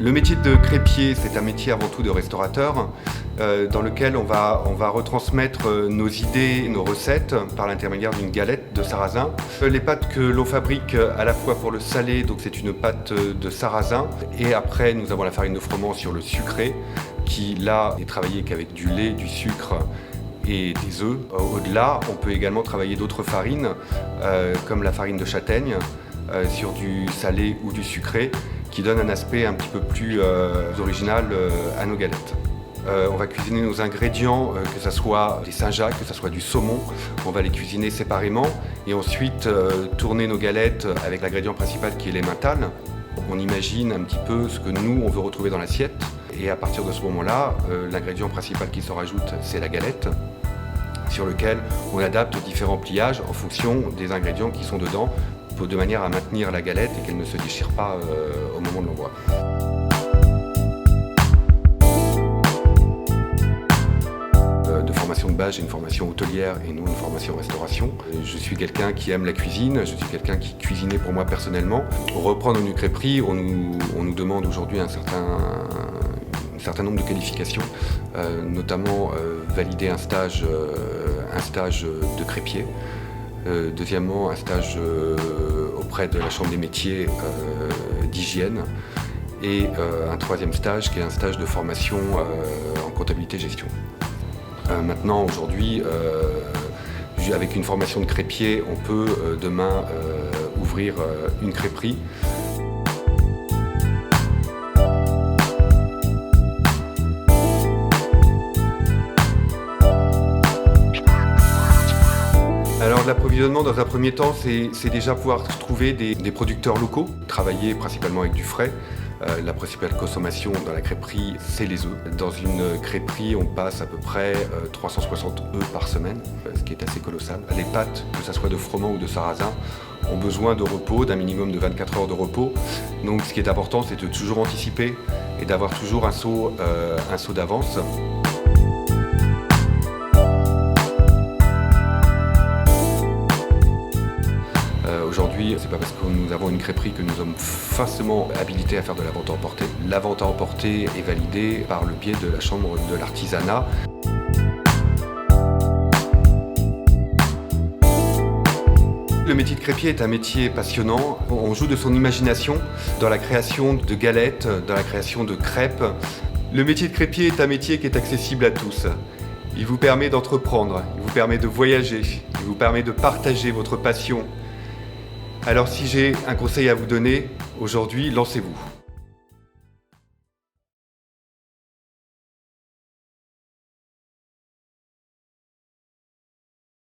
Le métier de crêpier, c'est un métier avant tout de restaurateur, dans lequel on va retransmettre nos idées, nos recettes par l'intermédiaire d'une galette de sarrasin. Les pâtes que l'on fabrique à la fois pour le salé, donc c'est une pâte de sarrasin, et après nous avons la farine de froment sur le sucré, qui là n'est travaillée qu'avec du lait, du sucre et des œufs. Au-delà, on peut également travailler d'autres farines, comme la farine de châtaigne, sur du salé ou du sucré, qui donne un aspect un petit peu plus original à nos galettes. On va cuisiner nos ingrédients, que ce soit des Saint-Jacques, que ce soit du saumon. On va les cuisiner séparément et ensuite tourner nos galettes avec l'ingrédient principal qui est l'emmental. On imagine un petit peu ce que nous, on veut retrouver dans l'assiette. Et à partir de ce moment-là, l'ingrédient principal qui se rajoute, c'est la galette, sur lequel on adapte différents pliages en fonction des ingrédients qui sont dedans, de manière à maintenir la galette et qu'elle ne se déchire pas au moment de l'envoi. De formation de base, j'ai une formation hôtelière et non une formation restauration. Je suis quelqu'un qui aime la cuisine, je suis quelqu'un qui cuisinait pour moi personnellement. Pour reprendre une crêperie, on nous demande aujourd'hui un certain nombre de qualifications, notamment valider un stage de crêpier. Deuxièmement, un stage auprès de la Chambre des métiers d'hygiène et un troisième stage qui est un stage de formation en comptabilité-gestion. Maintenant, aujourd'hui, avec une formation de crêpier, on peut demain ouvrir une crêperie. Alors l'approvisionnement dans un premier temps, c'est déjà pouvoir trouver des producteurs locaux, travailler principalement avec du frais. La principale consommation dans la crêperie, c'est les œufs. Dans une crêperie, on passe à peu près 360 œufs par semaine, ce qui est assez colossal. Les pâtes, que ce soit de froment ou de sarrasin, ont besoin de repos, d'un minimum de 24 heures de repos. Donc ce qui est important, c'est de toujours anticiper et d'avoir toujours un seau d'avance. Aujourd'hui, c'est pas parce que nous avons une crêperie que nous sommes forcément habilités à faire de la vente à emporter. La vente à emporter est validée par le biais de la Chambre de l'artisanat. Le métier de crêpier est un métier passionnant. On joue de son imagination dans la création de galettes, dans la création de crêpes. Le métier de crêpier est un métier qui est accessible à tous. Il vous permet d'entreprendre, il vous permet de voyager, il vous permet de partager votre passion. Alors si j'ai un conseil à vous donner, aujourd'hui, lancez-vous.